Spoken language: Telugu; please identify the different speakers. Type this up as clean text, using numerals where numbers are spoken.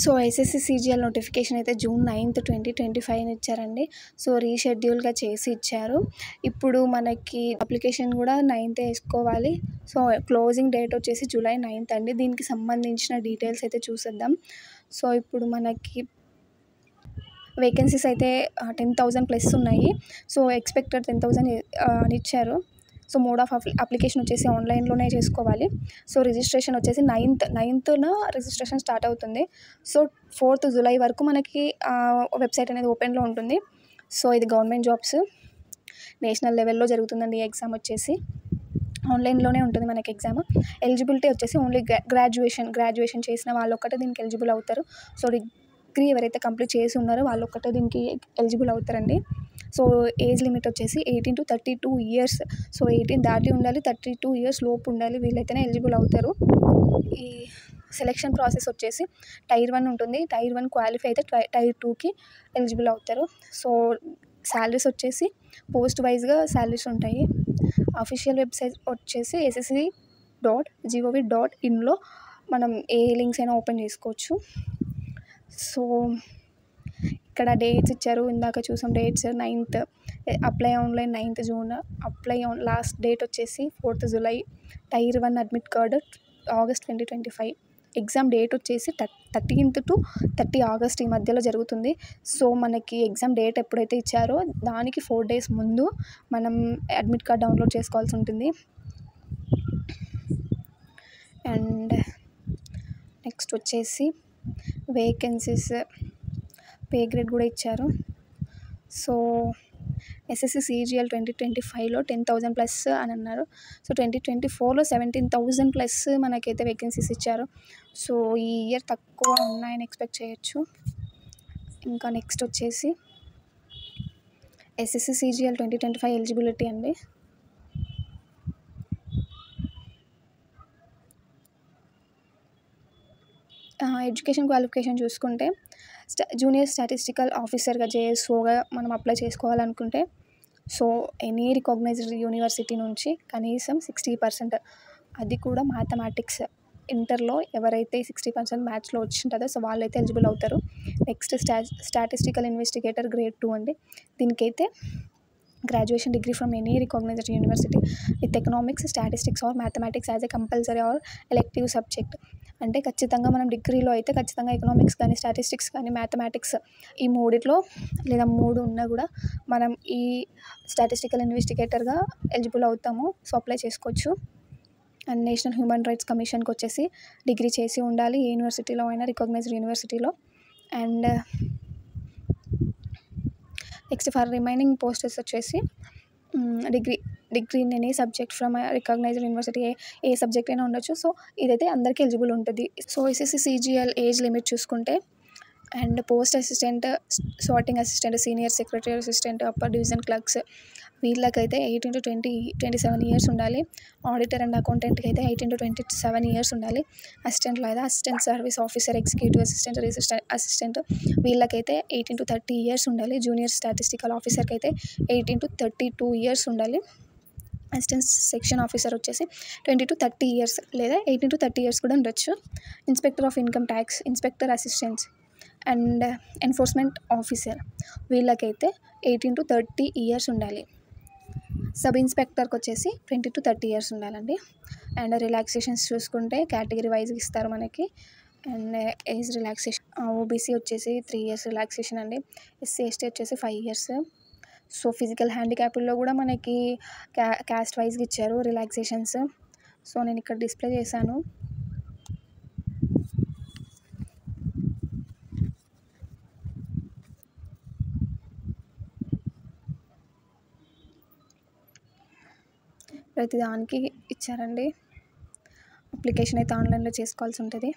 Speaker 1: సో, ఎస్ఎస్‌సి సీజీఎల్ నోటిఫికేషన్ అయితే జూన్ 9, 2025 ఇచ్చారండి. సో, రీషెడ్యూల్‌గా చేసి ఇచ్చారు. ఇప్పుడు మనకి అప్లికేషన్ కూడా 9థే ఏసుకోవాలి. సో, క్లోజింగ్ డేట్ వచ్చేసి జూలై 9 అండి. దీనికి సంబంధించిన డీటెయిల్స్ అయితే చూసేద్దాం. సో, ఇప్పుడు మనకి వేకెన్సీస్ అయితే 10,000 ప్లస్ ఉన్నాయి. సో, ఎక్స్‌పెక్టెడ్ 10,000 అని ఇచ్చారు. సో, మోడ్ ఆఫ్ అప్లికేషన్ వచ్చేసి ఆన్లైన్‌లోనే చేసుకోవాలి. సో, రిజిస్ట్రేషన్ వచ్చేసి 9థ్‌న రిజిస్ట్రేషన్ స్టార్ట్ అవుతుంది. సో, 4th జూలై వరకు మనకి వెబ్సైట్ అనేది ఓపెన్‌లో ఉంటుంది. సో, ఇది గవర్నమెంట్ జాబ్స్ నేషనల్ లెవెల్‌లో జరుగుతుందండి ఈ ఎగ్జామ్ వచ్చేసి. ఆన్లైన్‌లోనే ఉంటుంది మనకి ఎగ్జామ్. ఎలిజిబిలిటీ వచ్చేసి ఓన్లీ గ్రాడ్యుయేషన్ చేసిన వాళ్ళొక్కటే దీనికి ఎలిజిబుల్ అవుతారు. సో, డిగ్రీ ఎవరైతే కంప్లీట్ చేసి ఉన్నారో వాళ్ళొక్కటే దీనికి ఎలిజిబుల్ అవుతారండి. సో, ఏజ్ లిమిట్ వచ్చేసి 18 to 32 ఇయర్స్. సో, 18 దాటి ఉండాలి, 32 ఇయర్స్ లోపు ఉండాలి. వీళ్ళైతేనే ఎలిజిబుల్ అవుతారు. ఈ సెలక్షన్ ప్రాసెస్ వచ్చేసి టైర్ 1 ఉంటుంది. టైర్ 1 క్వాలిఫై అయితే టైర్ 2కి ఎలిజిబుల్ అవుతారు. సో, శాలరీస్ వచ్చేసి పోస్ట్ వైజ్‌గా శాలరీస్ ఉంటాయి. అఫీషియల్ వెబ్సైట్ వచ్చేసి ssc.gov.inలో మనం ఏ లింక్స్ అయినా ఓపెన్ చేసుకోవచ్చు. సో, ఇక్కడ డేట్స్ ఇచ్చారు. ఇందాక చూసాం dates 9th apply online 9th June, last date వచ్చేసి 4th July, tier 1 admit card August 2025. Exam date వచ్చేసి 13th to 30 ఆగస్ట్ ఈ మధ్యలో జరుగుతుంది. సో, మనకి ఎగ్జామ్ డేట్ ఎప్పుడైతే ఇచ్చారో దానికి 4 days ముందు మనం అడ్మిట్ కార్డ్ డౌన్లోడ్ చేసుకోవాల్సి ఉంటుంది. అండ్ నెక్స్ట్ వచ్చేసి వేకెన్సీస్, పే గ్రేడ్ కూడా ఇచ్చారు. సో, ఎస్ఎస్‌సి సీజీఎల్ 2025లో 10,000 ప్లస్ అని అన్నారు. సో, 2024లో 17,000 ప్లస్ మనకైతే వేకెన్సీస్ ఇచ్చారు. సో, ఈ ఇయర్ తక్కువ ఉన్నాయని ఎక్స్పెక్ట్ చేయొచ్చు. ఇంకా నెక్స్ట్ వచ్చేసి ఎస్ఎస్‌సి సీజీఎల్ 2025 ఎలిజిబిలిటీ అండి. ఎడ్యుకేషన్ క్వాలిఫికేషన్ చూసుకుంటే జూనియర్ స్టాటిస్టికల్ ఆఫీసర్గా జేఎస్ఓగా మనం అప్లై చేసుకోవాలనుకుంటే సో ఎనీ రికగ్నైజ్డ్ యూనివర్సిటీ నుంచి కనీసం 60%, అది కూడా మ్యాథమెటిక్స్ ఇంటర్లో ఎవరైతే 60% మ్యాథ్స్లో వచ్చింటుందో సో వాళ్ళైతే ఎలిజిబుల్ అవుతారు. నెక్స్ట్ స్టాటిస్టికల్ ఇన్వెస్టిగేటర్ గ్రేడ్ 2 అండి. దీనికైతే graduation degree from any recognised university with economics, statistics or mathematics as a compulsory or elective subject. అంటే ఖచ్చితంగా మనం డిగ్రీలో అయితే ఖచ్చితంగా ఎకనామిక్స్ కానీ, స్టాటిస్టిక్స్ కానీ, మ్యాథమెటిక్స్ ఈ మూడిట్లో లేదా 3 ఉన్నా కూడా మనం ఈ స్టాటిస్టికల్ ఇన్వెస్టిగేటర్గా ఎలిజిబుల్ అవుతాము. సో అప్లై చేసుకోవచ్చు. అండ్ నేషనల్ హ్యూమన్ రైట్స్ కమిషన్కి వచ్చేసి డిగ్రీ చేసి ఉండాలి, ఏ యూనివర్సిటీలో అయినా, రికగ్నైజ్డ్ యూనివర్సిటీలో. And next for remaining posters వచ్చేసి degree in any subject from recognized university, ఏ సబ్జెక్ట్ అయినా ఉండొచ్చు. సో ఇదైతే అందరికీ ఎలిజిబుల్ ఉంటుంది. So SSC CGL age limit చూసుకుంటే and post assistant, sorting assistant, senior secretary assistant, upper division clerks వీళ్ళకైతే 18 to 27 ఇయర్స్ ఉండాలి. ఆడిటర్ అండ్ అకౌంటెంట్కి అయితే 18 to 27 ఇయర్స్ ఉండాలి. అసిస్టెంట్లో అయితే assistant service officer, executive assistant, research assistant వీళ్ళకైతే 18 to 30 ఇయర్స్ ఉండాలి. జూనియర్ స్టాటిస్టికల్ ఆఫీసర్కి అయితే 18 to 32 ఇయర్స్ ఉండాలి. అసిస్టెంట్ సెక్షన్ ఆఫీసర్ వచ్చేసి 20 to 30 ఇయర్స్ లేదా 18 to 30 ఇయర్స్ కూడా ఉండొచ్చు. Inspector of income tax, inspector assistants and enforcement officer వీళ్ళకైతే 18 to 30 ఇయర్స్ ఉండాలి. సబ్ ఇన్స్పెక్టర్కి వచ్చేసి 20 to 30 ఇయర్స్ ఉండాలండి. అండ్ రిలాక్సేషన్స్ చూసుకుంటే కేటగిరీ వైజ్గా ఇస్తారు మనకి. అండ్ ఏజ్ రిలాక్సేషన్ ఓబీసీ వచ్చేసి 3 years రిలాక్సేషన్ అండి. ఎస్సీ ఎస్టీ వచ్చేసి 5 years. సో ఫిజికల్ హ్యాండిక్యాప్లో కూడా మనకి క్యాస్ట్ వైజ్గా ఇచ్చారు రిలాక్సేషన్స్. సో నేను ఇక్కడ డిస్ప్లే చేశాను. ప్రతిదానికి ఇచ్చారండి. అప్లికేషన్ అయితే ఆన్లైన్లో చేసుకోవాల్సి ఉంటుంది.